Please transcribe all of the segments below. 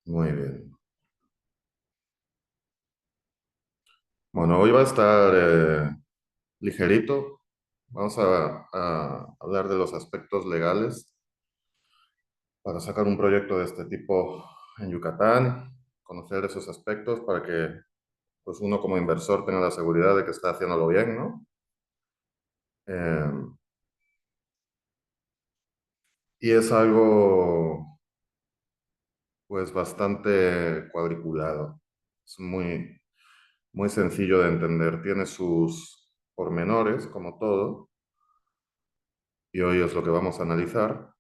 Muy bien. Bueno, hoy va a estar ligerito. Vamos a hablar de los aspectos legales para sacar un proyecto de este tipo en Yucatán, conocer esos aspectos para que pues, uno como inversor tenga la seguridad de que está haciéndolo bien, ¿no? Eh, y es algo pues bastante cuadriculado. Es muy sencillo de entender. Tiene sus pormenores, como todo, y hoy es lo que vamos a analizar.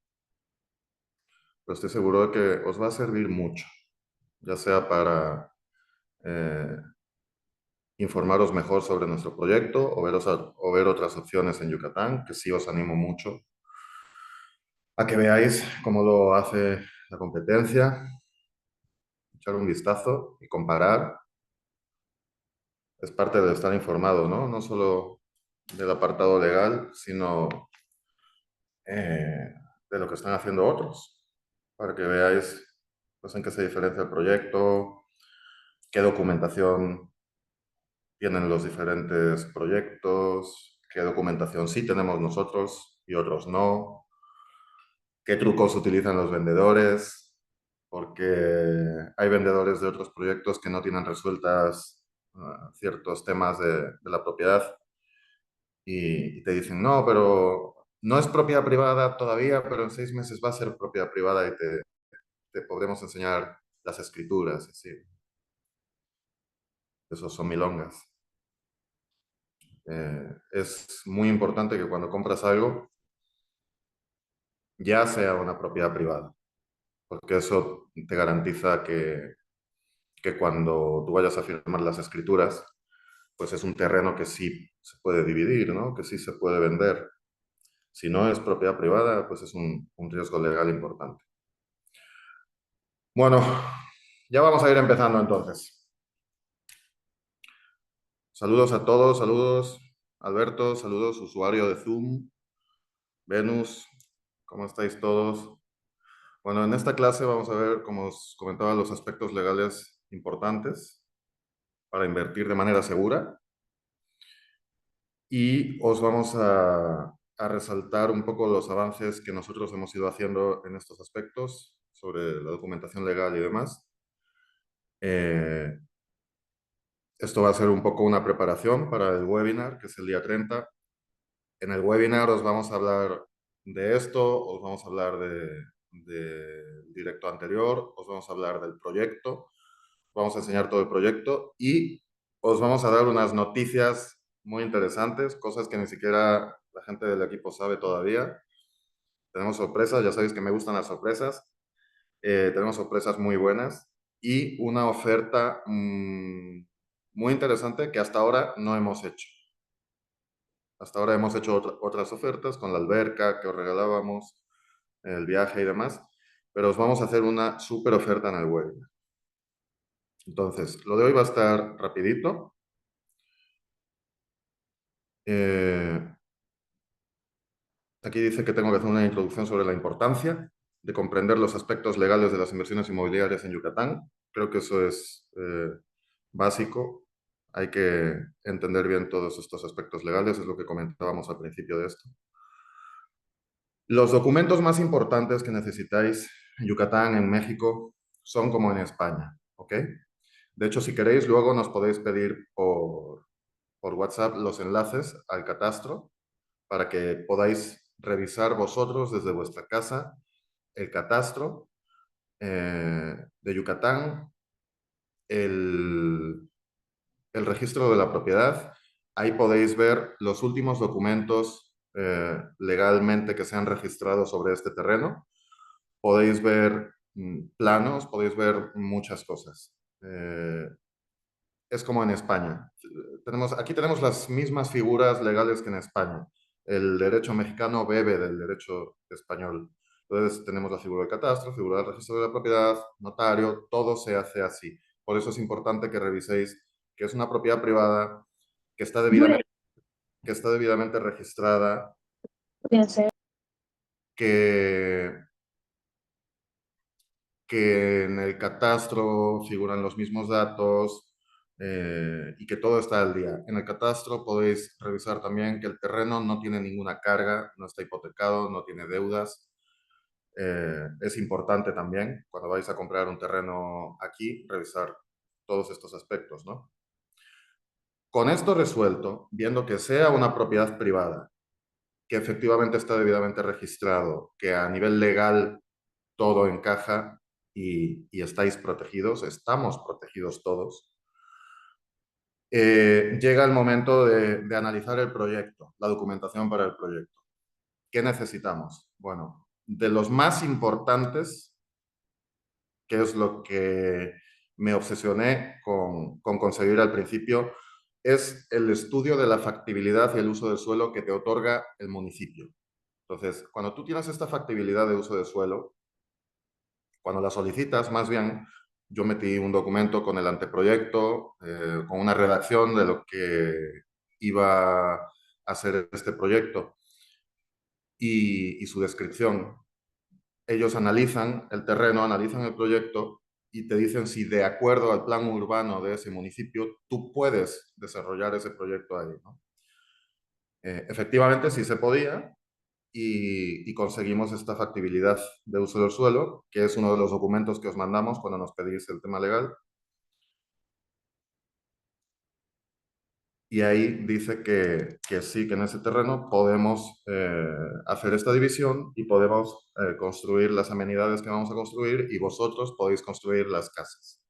Pero estoy seguro de que os va a servir mucho, ya sea para eh, informaros mejor sobre nuestro proyecto o ver otras opciones en Yucatán, que sí os animo mucho a que veáis cómo lo hace la competencia, echar un vistazo y comparar. Es parte de estar informado, ¿no? No solo del apartado legal, sino de lo que están haciendo otros, para que veáis pues, en qué se diferencia el proyecto, qué documentación tienen los diferentes proyectos, qué documentación sí tenemos nosotros y otros no, qué trucos utilizan los vendedores, porque hay vendedores de otros proyectos que no tienen resueltas ciertos temas de la propiedad y te dicen, no, pero no es propiedad privada todavía, pero en 6 meses va a ser propiedad privada y te podremos enseñar las escrituras, sí, esos son milongas. Es muy importante que cuando compras algo ya sea una propiedad privada, porque eso te garantiza que cuando tú vayas a firmar las escrituras, pues es un terreno que sí se puede dividir, ¿no? Que sí se puede vender. Si no es propiedad privada, pues es un riesgo legal importante. Bueno, ya vamos a ir empezando entonces. Saludos a todos, saludos Alberto, saludos usuario de Zoom, Venus, ¿cómo estáis todos? Bueno, en esta clase vamos a ver, como os comentaba, los aspectos legales importantes para invertir de manera segura y os vamos a resaltar un poco los avances que nosotros hemos ido haciendo en estos aspectos sobre la documentación legal y demás. Eh, Esto va a ser un poco una preparación para el webinar, que es el día 30. En el webinar os vamos a hablar de esto, os vamos a hablar del directo anterior, os vamos a hablar del proyecto, vamos a enseñar todo el proyecto y os vamos a dar unas noticias muy interesantes, cosas que ni siquiera la gente del equipo sabe todavía. Tenemos sorpresas, ya sabéis que me gustan las sorpresas. Tenemos sorpresas muy buenas y una oferta muy interesante que hasta ahora no hemos hecho. Hasta ahora hemos hecho otras ofertas con la alberca que os regalábamos, el viaje y demás, pero os vamos a hacer una súper oferta en el webinar. Entonces, lo de hoy va a estar rapidito. Eh, Aquí dice que tengo que hacer una introducción sobre la importancia de comprender los aspectos legales de las inversiones inmobiliarias en Yucatán. Creo que eso es básico. Hay que entender bien todos estos aspectos legales, es lo que comentábamos al principio de esto. Los documentos más importantes que necesitáis en Yucatán, en México, son como en España, ¿ok? De hecho, si queréis, luego nos podéis pedir por WhatsApp los enlaces al catastro para que podáis revisar vosotros desde vuestra casa el catastro de Yucatán, el, el registro de la propiedad. Ahí podéis ver los últimos documentos legalmente que se han registrado sobre este terreno. Podéis ver planos, podéis ver muchas cosas. Es como en España. Aquí tenemos las mismas figuras legales que en España. El derecho mexicano bebe del derecho español. Entonces tenemos la figura del catastro, figura del registro de la propiedad, notario, todo se hace así. Por eso es importante que reviséis que es una propiedad privada, que está que está debidamente registrada, que, que en el catastro figuran los mismos datos y que todo está al día. En el catastro podéis revisar también que el terreno no tiene ninguna carga, no está hipotecado, no tiene deudas. Es importante también, cuando vais a comprar un terreno aquí, revisar todos estos aspectos, ¿no? Con esto resuelto, viendo que sea una propiedad privada, que efectivamente está debidamente registrado, que a nivel legal todo encaja y estáis protegidos, estamos protegidos todos, llega el momento de analizar el proyecto, la documentación para el proyecto. ¿Qué necesitamos? Bueno, de los más importantes, que es lo que me obsesioné con conseguir al principio, es el estudio de la factibilidad y el uso del suelo que te otorga el municipio. Entonces, cuando tú tienes esta factibilidad de uso de suelo, cuando la solicitas, más bien, yo metí un documento con el anteproyecto, con una redacción de lo que iba a ser este proyecto y su descripción. Ellos analizan el terreno, analizan el proyecto y te dicen si de acuerdo al plan urbano de ese municipio tú puedes desarrollar ese proyecto ahí, ¿no? Efectivamente, sí se podía y conseguimos esta factibilidad de uso del suelo, que es uno de los documentos que os mandamos cuando nos pedís el tema legal. Y ahí dice que sí, que en ese terreno podemos hacer esta división y podemos construir las amenidades que vamos a construir y vosotros podéis construir las casas.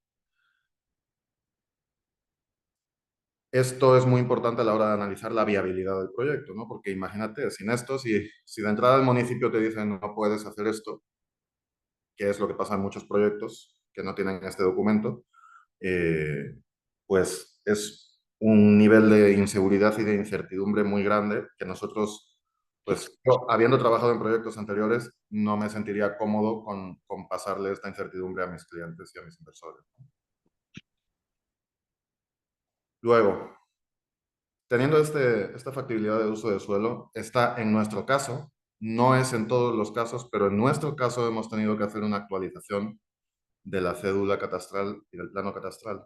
Esto es muy importante a la hora de analizar la viabilidad del proyecto, ¿no? Porque imagínate, sin esto, si de entrada el municipio te dice no puedes hacer esto, que es lo que pasa en muchos proyectos que no tienen este documento, eh, pues es un nivel de inseguridad y de incertidumbre muy grande que nosotros, pues yo, habiendo trabajado en proyectos anteriores, no me sentiría cómodo con pasarle esta incertidumbre a mis clientes y a mis inversores. Luego, teniendo esta factibilidad de uso de suelo, está en nuestro caso, no es en todos los casos, pero en nuestro caso hemos tenido que hacer una actualización de la cédula catastral y del plano catastral.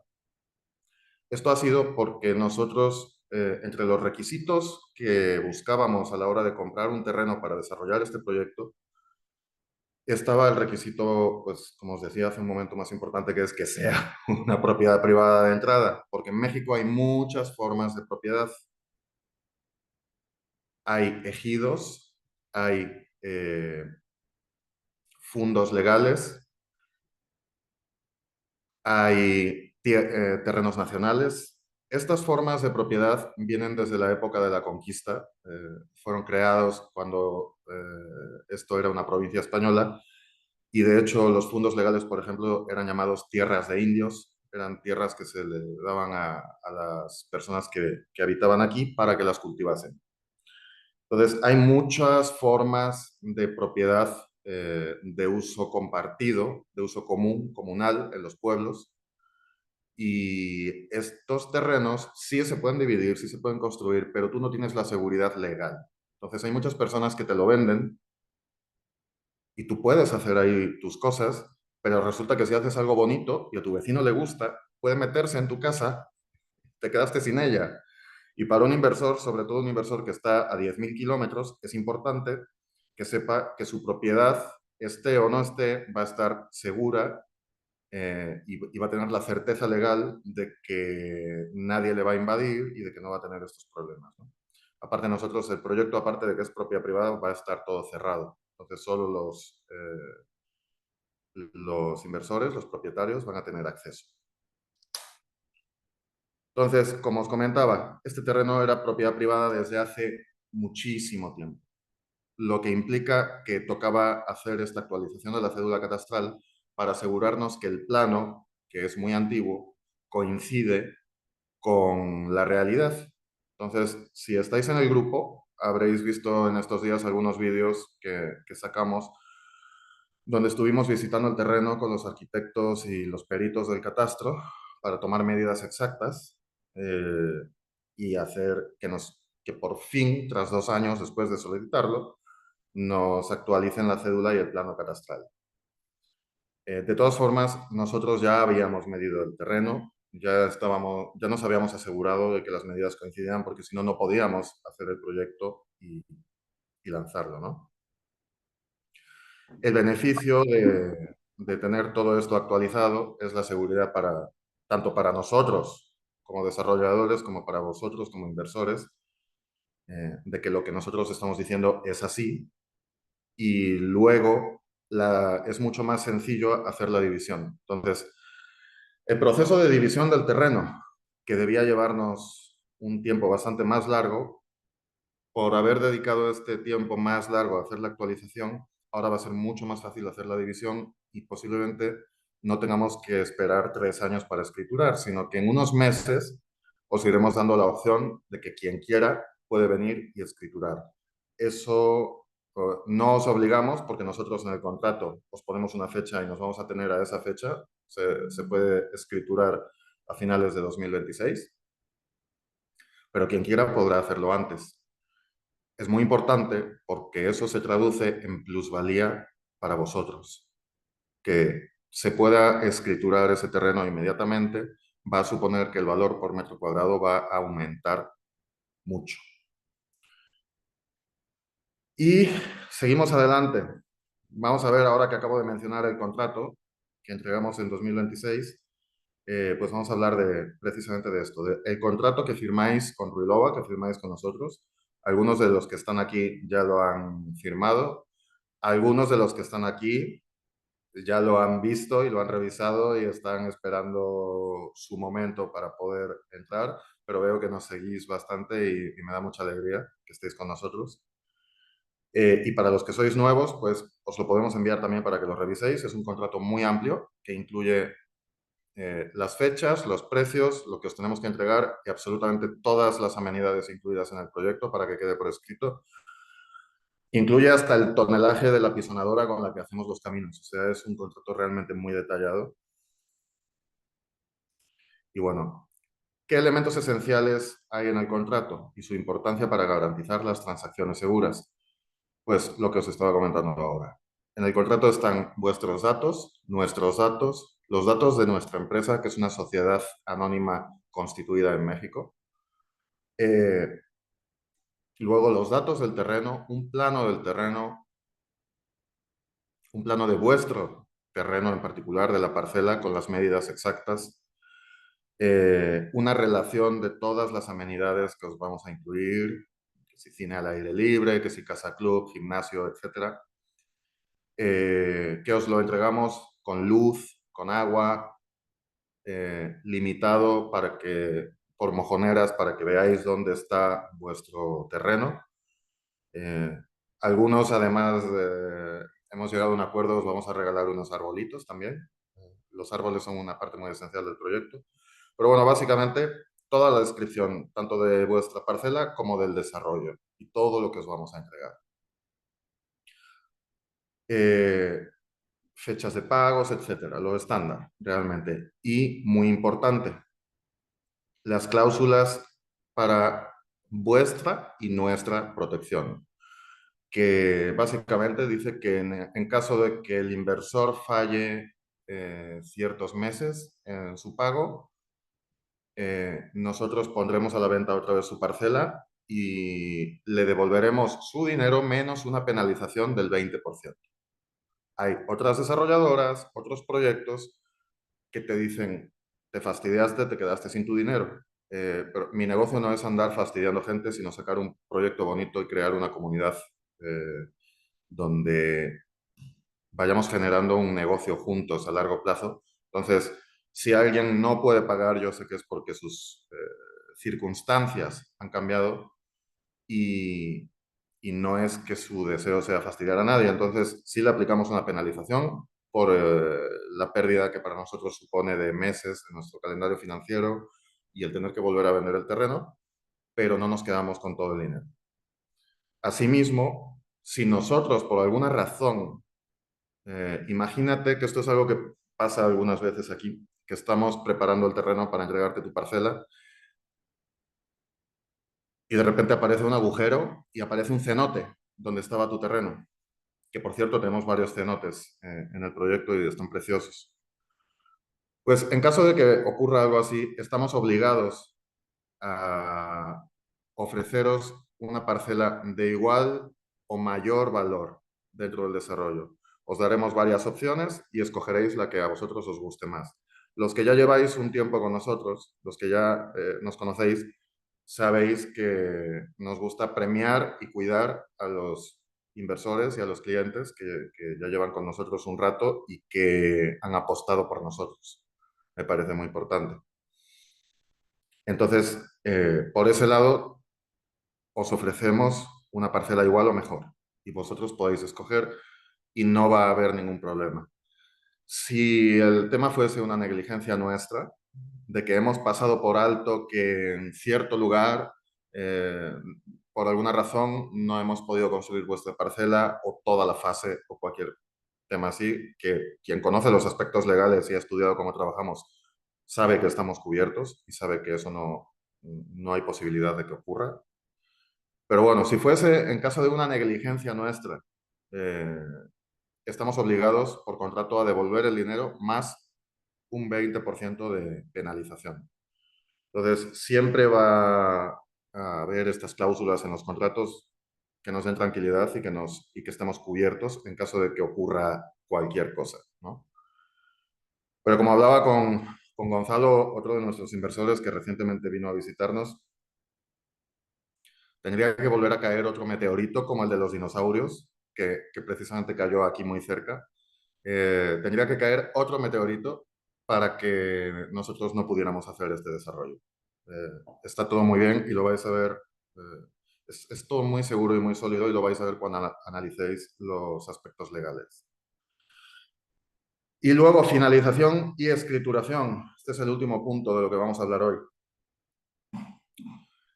Esto ha sido porque nosotros, entre los requisitos que buscábamos a la hora de comprar un terreno para desarrollar este proyecto, estaba el requisito, pues como os decía hace un momento, más importante, que es que sea una propiedad privada de entrada, porque en México hay muchas formas de propiedad. Hay ejidos, hay fundos legales, hay terrenos nacionales. Estas formas de propiedad vienen desde la época de la conquista, fueron creados cuando esto era una provincia española y de hecho los fundos legales, por ejemplo, eran llamados tierras de indios, eran tierras que se le daban a las personas que habitaban aquí para que las cultivasen. Entonces, hay muchas formas de propiedad de uso compartido, de uso común, comunal en los pueblos. Y estos terrenos sí se pueden dividir, sí se pueden construir, pero tú no tienes la seguridad legal. Entonces, hay muchas personas que te lo venden y tú puedes hacer ahí tus cosas, pero resulta que si haces algo bonito y a tu vecino le gusta, puede meterse en tu casa, te quedaste sin ella. Y para un inversor, sobre todo un inversor que está a 10.000 kilómetros, es importante que sepa que su propiedad, esté o no esté, va a estar segura y va a tener la certeza legal de que nadie le va a invadir y de que no va a tener estos problemas, ¿no? Aparte nosotros, el proyecto, aparte de que es propiedad privada, va a estar todo cerrado. Entonces solo los inversores, los propietarios, van a tener acceso. Entonces, como os comentaba, este terreno era propiedad privada desde hace muchísimo tiempo, lo que implica que tocaba hacer esta actualización de la cédula catastral para asegurarnos que el plano, que es muy antiguo, coincide con la realidad. Entonces, si estáis en el grupo, habréis visto en estos días algunos vídeos que sacamos donde estuvimos visitando el terreno con los arquitectos y los peritos del catastro para tomar medidas exactas eh, y hacer que por fin, tras 2 años después de solicitarlo, nos actualicen la cédula y el plano catastral. De todas formas, nosotros ya habíamos medido el terreno, ya nos habíamos asegurado de que las medidas coincidían, porque si no, no podíamos hacer el proyecto y lanzarlo, ¿no? El beneficio de tener todo esto actualizado es la seguridad tanto para nosotros como desarrolladores, como para vosotros como inversores, de que lo que nosotros estamos diciendo es así, y luego es mucho más sencillo hacer la división. Entonces, el proceso de división del terreno, que debía llevarnos un tiempo bastante más largo, por haber dedicado este tiempo más largo a hacer la actualización, ahora va a ser mucho más fácil hacer la división y posiblemente no tengamos que esperar 3 años para escriturar, sino que en unos meses os iremos dando la opción de que quien quiera puede venir y escriturar. Eso no os obligamos, porque nosotros en el contrato os ponemos una fecha y nos vamos a tener a esa fecha. Se puede escriturar a finales de 2026, pero quien quiera podrá hacerlo antes. Es muy importante porque eso se traduce en plusvalía para vosotros. Que se pueda escriturar ese terreno inmediatamente va a suponer que el valor por metro cuadrado va a aumentar mucho. Y seguimos adelante. Vamos a ver, ahora que acabo de mencionar el contrato que entregamos en 2026, pues vamos a hablar precisamente de esto, el contrato que firmáis con Ruilova, que firmáis con nosotros. Algunos de los que están aquí ya lo han firmado. Algunos de los que están aquí ya lo han visto y lo han revisado y están esperando su momento para poder entrar, pero veo que nos seguís bastante y me da mucha alegría que estéis con nosotros. Y para los que sois nuevos, pues os lo podemos enviar también para que lo reviséis. Es un contrato muy amplio que incluye las fechas, los precios, lo que os tenemos que entregar y absolutamente todas las amenidades incluidas en el proyecto para que quede por escrito. Incluye hasta el tonelaje de la pisonadora con la que hacemos los caminos. O sea, es un contrato realmente muy detallado. Y bueno, ¿qué elementos esenciales hay en el contrato y su importancia para garantizar las transacciones seguras? Pues lo que os estaba comentando ahora. En el contrato están vuestros datos, nuestros datos, los datos de nuestra empresa, que es una sociedad anónima constituida en México. Luego los datos del terreno, un plano del terreno, un plano de vuestro terreno en particular, de la parcela, con las medidas exactas, una relación de todas las amenidades que os vamos a incluir, que si cine al aire libre, que si casa club, gimnasio, etcétera, que os lo entregamos con luz, con agua, limitado por mojoneras para que veáis dónde está vuestro terreno. Eh, Algunos, además, hemos llegado a un acuerdo, os vamos a regalar unos arbolitos también. Los árboles son una parte muy esencial del proyecto. Pero bueno, básicamente toda la descripción, tanto de vuestra parcela como del desarrollo y todo lo que os vamos a entregar. Eh, Fechas de pagos, etcétera, lo estándar, realmente. Y muy importante, las cláusulas para vuestra y nuestra protección, que básicamente dice que en caso de que el inversor falle ciertos meses en su pago, nosotros pondremos a la venta otra vez su parcela y le devolveremos su dinero menos una penalización del 20%. Hay otras desarrolladoras, otros proyectos que te dicen, te fastidiaste, te quedaste sin tu dinero. Pero mi negocio no es andar fastidiando gente, sino sacar un proyecto bonito y crear una comunidad donde vayamos generando un negocio juntos a largo plazo. Entonces, si alguien no puede pagar, yo sé que es porque sus circunstancias han cambiado y, y no es que su deseo sea fastidiar a nadie. Entonces, sí le aplicamos una penalización por la pérdida que para nosotros supone de meses en nuestro calendario financiero y el tener que volver a vender el terreno, pero no nos quedamos con todo el dinero. Asimismo, si nosotros por alguna razón, imagínate que esto es algo que pasa algunas veces aquí, que estamos preparando el terreno para entregarte tu parcela y de repente aparece un agujero y aparece un cenote donde estaba tu terreno. que por cierto tenemos varios cenotes en el proyecto y están preciosos. Pues en caso de que ocurra algo así, estamos obligados a ofreceros una parcela de igual o mayor valor dentro del desarrollo. Os daremos varias opciones y escogeréis la que a vosotros os guste más. Los que ya lleváis un tiempo con nosotros, los que ya nos conocéis, sabéis que nos gusta premiar y cuidar a los inversores y a los clientes que ya llevan con nosotros un rato y que han apostado por nosotros. Me parece muy importante. Entonces, por ese lado, os ofrecemos una parcela igual o mejor y vosotros podéis escoger y no va a haber ningún problema. Si el tema fuese una negligencia nuestra, de que hemos pasado por alto que en cierto lugar, eh, por alguna razón, no hemos podido construir vuestra parcela o toda la fase o cualquier tema así, que quien conoce los aspectos legales y ha estudiado cómo trabajamos sabe que estamos cubiertos y sabe que eso no hay posibilidad de que ocurra. Pero bueno, si fuese en caso de una negligencia nuestra, eh, estamos obligados por contrato a devolver el dinero más un 20% de penalización. Entonces, siempre va a haber estas cláusulas en los contratos que nos den tranquilidad y que estemos cubiertos en caso de que ocurra cualquier cosa, ¿no? Pero como hablaba con Gonzalo, otro de nuestros inversores que recientemente vino a visitarnos, tendría que volver a caer otro meteorito como el de los dinosaurios, que precisamente cayó aquí muy cerca. Tendría que caer otro meteorito para que nosotros no pudiéramos hacer este desarrollo. Está todo muy bien y lo vais a ver. Es todo muy seguro y muy sólido y lo vais a ver cuando analicéis los aspectos legales. Y luego finalización y escrituración. Este es el último punto de lo que vamos a hablar hoy.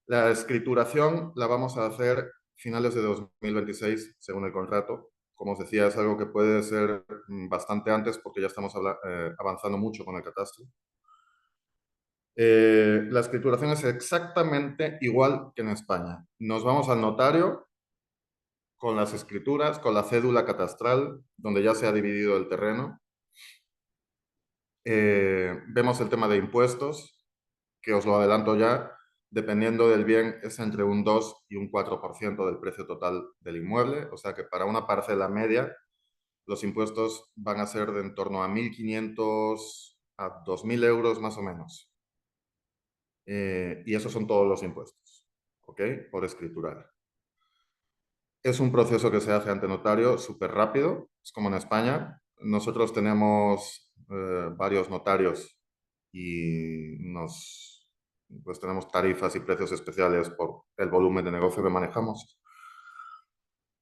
La escrituración la vamos a hacer finales de 2026, según el contrato. Como os decía, es algo que puede ser bastante antes porque ya estamos avanzando mucho con el catastro. La escrituración es exactamente igual que en España. Nos vamos al notario con las escrituras, con la cédula catastral, donde ya se ha dividido el terreno. Vemos el tema de impuestos, que os lo adelanto ya, dependiendo del bien, es entre un 2 y un 4% del precio total del inmueble. O sea que para una parcela media, los impuestos van a ser de en torno a 1.500 a 2.000 euros más o menos. Y esos son todos los impuestos, ¿ok? Por escriturar. Es un proceso que se hace ante notario súper rápido, es como en España. Nosotros tenemos varios notarios y pues tenemos tarifas y precios especiales por el volumen de negocio que manejamos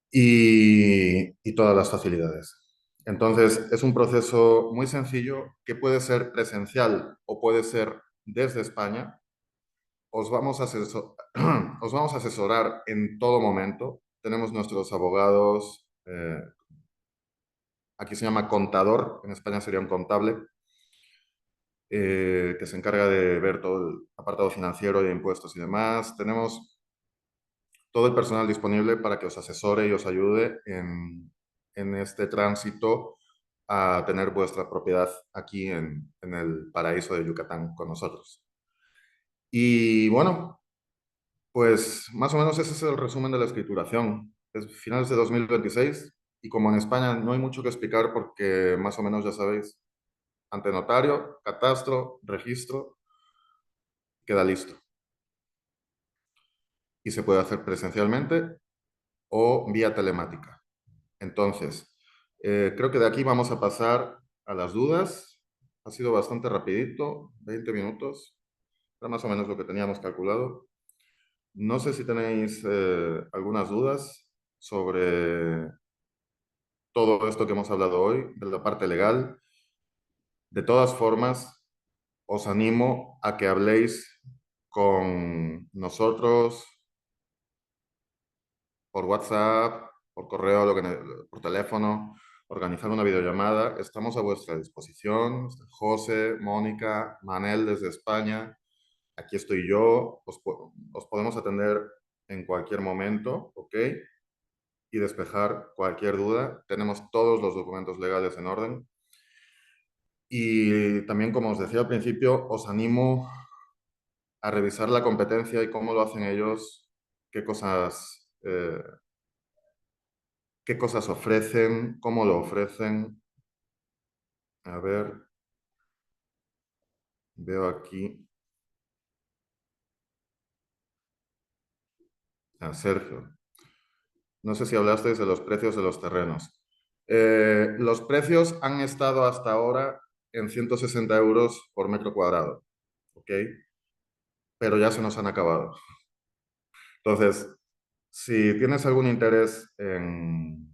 y todas las facilidades. Entonces, es un proceso muy sencillo que puede ser presencial o puede ser desde España. Os vamos a os vamos a asesorar en todo momento. Tenemos nuestros abogados, aquí se llama contador, en España sería un contable, que se encarga de ver todo el apartado financiero y de impuestos y demás. Tenemos todo el personal disponible para que os asesore y os ayude en este tránsito a tener vuestra propiedad aquí en el paraíso de Yucatán con nosotros. Y bueno, pues más o menos ese es el resumen de la escrituración. Es finales de 2026 y como en España no hay mucho que explicar porque más o menos ya sabéis, ante notario, catastro, registro, queda listo. Y se puede hacer presencialmente o vía telemática. Entonces, creo que de aquí vamos a pasar a las dudas. Ha sido bastante rapidito, 20 minutos, era más o menos lo que teníamos calculado. No sé si tenéis algunas dudas sobre todo esto que hemos hablado hoy, de la parte legal. De todas formas, os animo a que habléis con nosotros por WhatsApp, por correo, por teléfono, organizar una videollamada. Estamos a vuestra disposición. José, Mónica, Manel desde España. Aquí estoy yo. Os podemos atender en cualquier momento, ¿ok? y despejar cualquier duda. Tenemos todos los documentos legales en orden. Y también, como os decía al principio, os animo a revisar la competencia y cómo lo hacen ellos, qué cosas ofrecen, cómo lo ofrecen. A ver, veo aquí a Sergio. No sé si hablasteis de los precios de los terrenos. Los precios han estado hasta ahora en 160 euros por metro cuadrado, ¿ok? Pero ya se nos han acabado. Entonces, si tienes algún interés en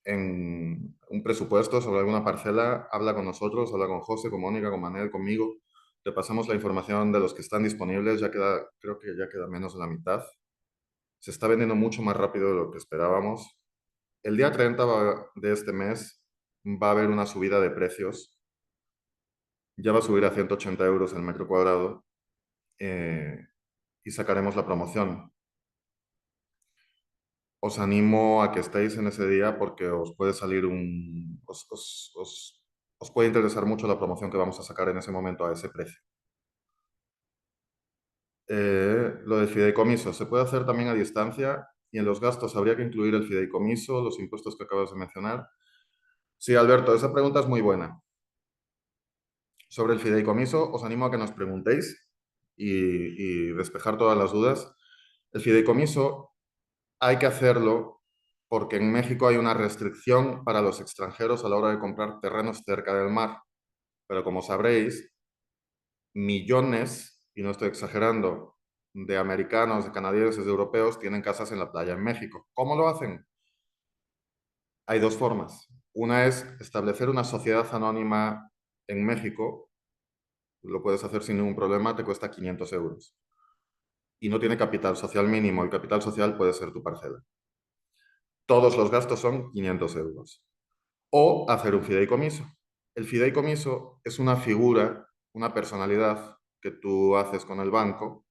un presupuesto sobre alguna parcela, habla con nosotros, habla con José, con Mónica, con Manel, conmigo. Te pasamos la información de los que están disponibles, creo que ya queda menos de la mitad. Se está vendiendo mucho más rápido de lo que esperábamos. El día 30 de este mes va a haber una subida de precios. Ya va a subir a 180 euros el metro cuadrado eh, y sacaremos la promoción. Os animo a que estéis en ese día porque os puede salir os puede interesar mucho la promoción que vamos a sacar en ese momento a ese precio. Lo del fideicomiso se puede hacer también a distancia y en los gastos habría que incluir el fideicomiso, los impuestos que acabas de mencionar. Sí, Alberto, esa pregunta es muy buena. Sobre el fideicomiso, os animo a que nos preguntéis y despejar todas las dudas. El fideicomiso hay que hacerlo porque en México hay una restricción para los extranjeros a la hora de comprar terrenos cerca del mar. Pero como sabréis, millones, y no estoy exagerando, de americanos, de canadienses, de europeos tienen casas en la playa en México. ¿Cómo lo hacen? Hay dos formas. Una es establecer una sociedad anónima en México. Lo puedes hacer sin ningún problema, te cuesta 500 euros. Y no tiene capital social mínimo. El capital social puede ser tu parcela. Todos los gastos son 500 euros. O hacer un fideicomiso. El fideicomiso es una figura, una personalidad que tú haces con el banco.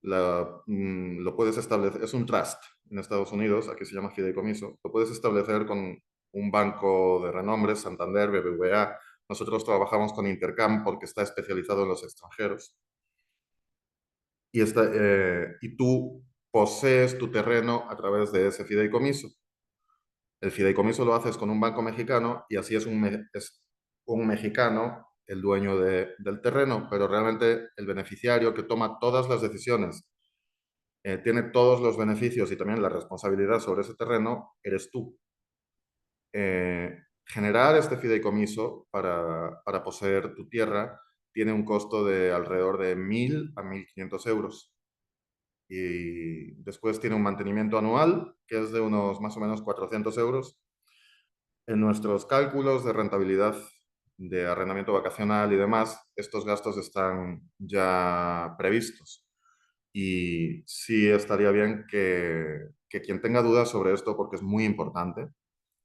Lo puedes establecer, es un trust en Estados Unidos, aquí se llama fideicomiso. Lo puedes establecer con un banco de renombre, Santander, BBVA. Nosotros trabajamos con Intercam porque está especializado en los extranjeros. Y tú posees tu terreno a través de ese fideicomiso. El fideicomiso lo haces con un banco mexicano y así es un mexicano el dueño del terreno, pero realmente el beneficiario que toma todas las decisiones, tiene todos los beneficios y también la responsabilidad sobre ese terreno, eres tú. Generar este fideicomiso para poseer tu tierra tiene un costo de alrededor de 1.000 a 1.500 euros. Y después tiene un mantenimiento anual que es de unos más o menos 400 euros. En nuestros cálculos de rentabilidad de arrendamiento vacacional y demás, estos gastos están ya previstos. Y sí estaría bien que quien tenga dudas sobre esto, porque es muy importante,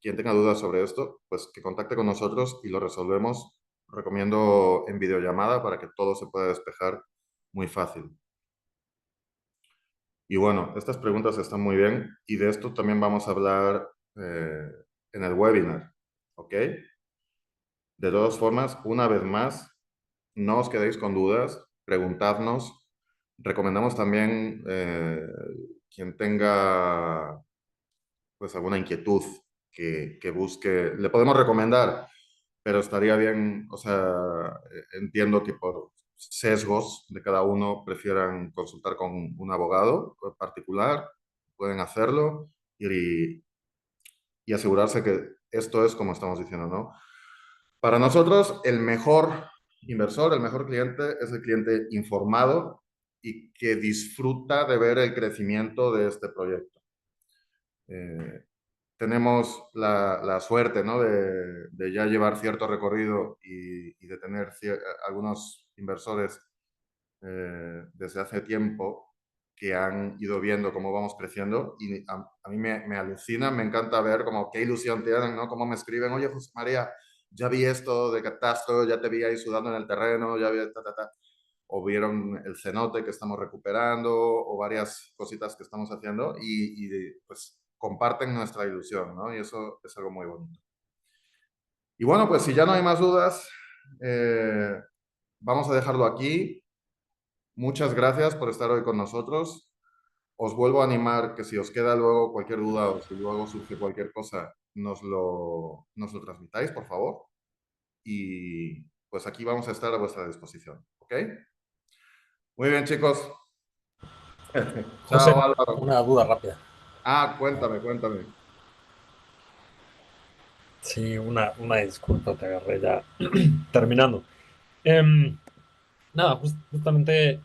quien tenga dudas sobre esto, pues que contacte con nosotros y lo resolvemos. Recomiendo en videollamada para que todo se pueda despejar muy fácil. Y bueno, estas preguntas están muy bien y de esto también vamos a hablar en el webinar, ¿ok? De todas formas, una vez más, no os quedéis con dudas, preguntadnos. Recomendamos también quien tenga pues alguna inquietud que busque, le podemos recomendar, pero estaría bien, o sea, entiendo que por sesgos de cada uno prefieran consultar con un abogado particular, pueden hacerlo y asegurarse que esto es como estamos diciendo, ¿no? Para nosotros, el mejor inversor, el mejor cliente es el cliente informado y que disfruta de ver el crecimiento de este proyecto. Eh, tenemos la suerte, ¿no? de ya llevar cierto recorrido y de tener algunos inversores desde hace tiempo que han ido viendo cómo vamos creciendo y a mí me alucina, me encanta ver como qué ilusión tienen, ¿no? Cómo me escriben, oye, José María, ya vi esto de catastro, ya te vi ahí sudando en el terreno, ya vi ta, ta, ta. O vieron el cenote que estamos recuperando o varias cositas que estamos haciendo y pues comparten nuestra ilusión, ¿no? Y eso es algo muy bonito. Y bueno, pues si ya no hay más dudas, eh, vamos a dejarlo aquí. Muchas gracias por estar hoy con nosotros. Os vuelvo a animar que si os queda luego cualquier duda o si luego surge cualquier cosa, nos lo transmitáis, por favor. Y pues aquí vamos a estar a vuestra disposición. ¿Ok? Muy bien, chicos. José, Chao, Álvaro. una duda rápida. Ah, cuéntame, cuéntame. Sí, una disculpa, te agarré ya terminando. Em, nada, justamente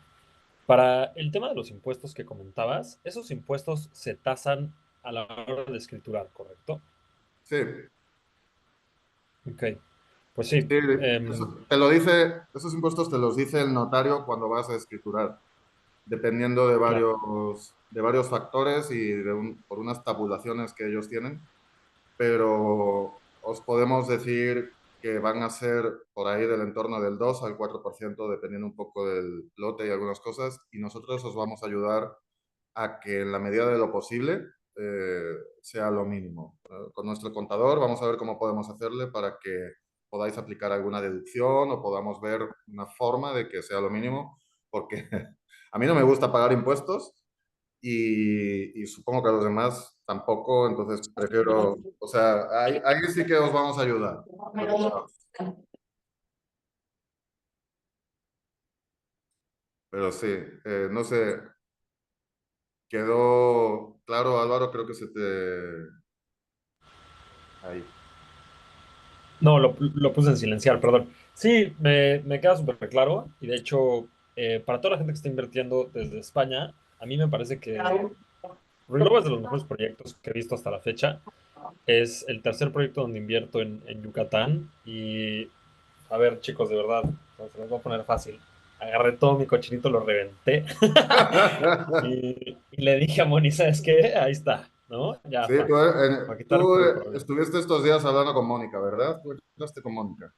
para el tema de los impuestos que comentabas, esos impuestos se tasan a la hora de escriturar, ¿correcto? Sí, Ok, pues sí. sí, te lo dice, esos impuestos te los dice el notario cuando vas a escriturar, dependiendo Claro. de varios factores y por unas tabulaciones que ellos tienen, pero os podemos decir que van a ser por ahí del entorno del 2 al 4%, dependiendo un poco del lote y algunas cosas, y nosotros os vamos a ayudar a que en la medida de lo posible sea lo mínimo. Con nuestro contador vamos a ver cómo podemos hacerle para que podáis aplicar alguna deducción o podamos ver una forma de que sea lo mínimo, porque a mí no me gusta pagar impuestos y supongo que a los demás tampoco, entonces prefiero, o sea, ahí sí que os vamos a ayudar. Pero sí, no sé, quedó claro, Álvaro, creo que se te... Ahí. No, lo puse en silenciar, perdón. Sí, me queda súper claro. Y de hecho, para toda la gente que está invirtiendo desde España, a mí me parece que Globo es de los mejores proyectos que he visto hasta la fecha. Es el tercer proyecto donde invierto en Yucatán. Y, a ver, chicos, de verdad, se los voy a poner fácil. Agarré todo mi cochinito, lo reventé. Y le dije a Moni, ¿sabes qué? Ahí está, ¿no? Ya, Sí, para quitarme tú el problema. estuviste estos días hablando con Mónica, ¿verdad? Tú hablaste con Mónica.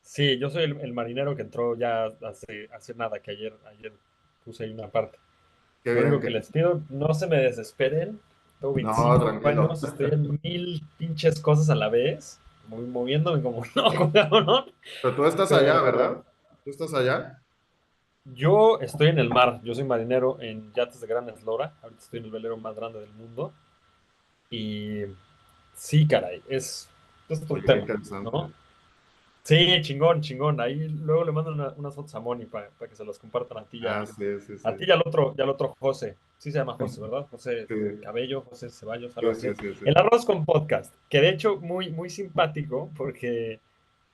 Sí, yo soy el marinero que entró ya hace nada, que ayer puse ahí una parte. Qué Lo bien, único que les pido, no se me desesperen. Tengo No, 25 tranquilo. años, estoy en mil pinches cosas a la vez, moviéndome como no, cabrón. Pero tú estás allá, Pero ¿verdad? ¿Tú estás allá? yo estoy en el mar, yo soy marinero en yates de gran eslora. Ahorita estoy en el velero más grande del mundo. Y sí, caray, es todo un Oye, qué tema, interesante. ¿no? Sí, chingón, chingón. Ahí luego le mando unas fotos a Moni para que se las compartan Ah, sí, sí, sí. a ti y al otro José. Sí se llama José, ¿verdad? José Sí, Cabello, José Ceballos, algo sí, así. sí, sí, sí. El arroz con podcast, que de hecho muy simpático porque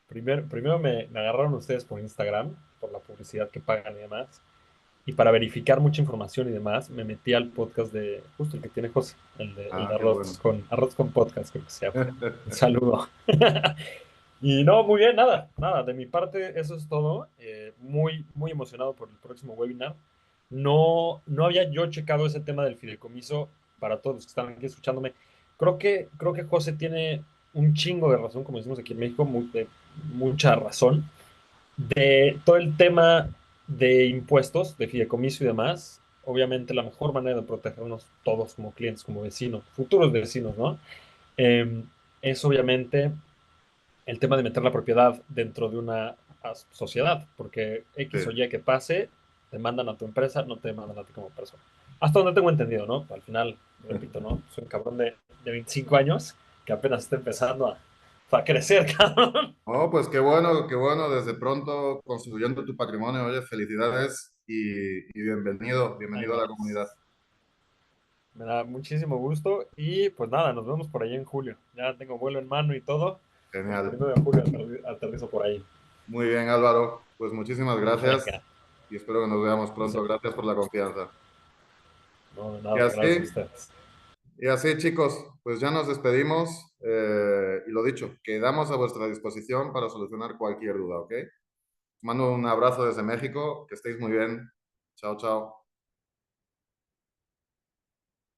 primero me agarraron ustedes por Instagram, por la publicidad que pagan y demás. Y para verificar mucha información y demás, me metí al podcast de justo el que tiene José, el de Ah, qué bueno. arroz con podcast, creo que se llama. Un saludo. Y no, muy bien, nada. De mi parte, eso es todo. Muy emocionado por el próximo webinar. No había yo checado ese tema del fideicomiso para todos los que están aquí escuchándome. Creo que José tiene un chingo de razón, como decimos aquí en México, mucha razón. De todo el tema de impuestos, de fideicomiso y demás, obviamente la mejor manera de protegernos todos como clientes, como vecinos, futuros vecinos, ¿no? Eh, es obviamente el tema de meter la propiedad dentro de una sociedad, porque Sí. X o Y que pase, te mandan a tu empresa, no te mandan a ti como persona. Hasta donde tengo entendido, ¿no? Al final, repito, ¿no? Soy un cabrón de 25 años que apenas está empezando a crecer, cabrón. Oh, pues qué bueno, desde pronto construyendo tu patrimonio. Oye, felicidades y bienvenido, Ahí bienvenido a la comunidad. vas. Me da muchísimo gusto y pues nada, nos vemos por ahí en julio. Ya tengo vuelo en mano y todo. El Genial. 1 de julio aterrizo por ahí. Muy bien, Álvaro. Pues muchísimas Venga. gracias y espero que nos veamos pronto. José, Gracias por la confianza. no, Y nada, gracias a así, ustedes. y así, chicos, pues ya nos despedimos y lo dicho, quedamos a vuestra disposición para solucionar cualquier duda, ¿ok? Os mando un abrazo desde México, que estéis muy bien. Chao, chao.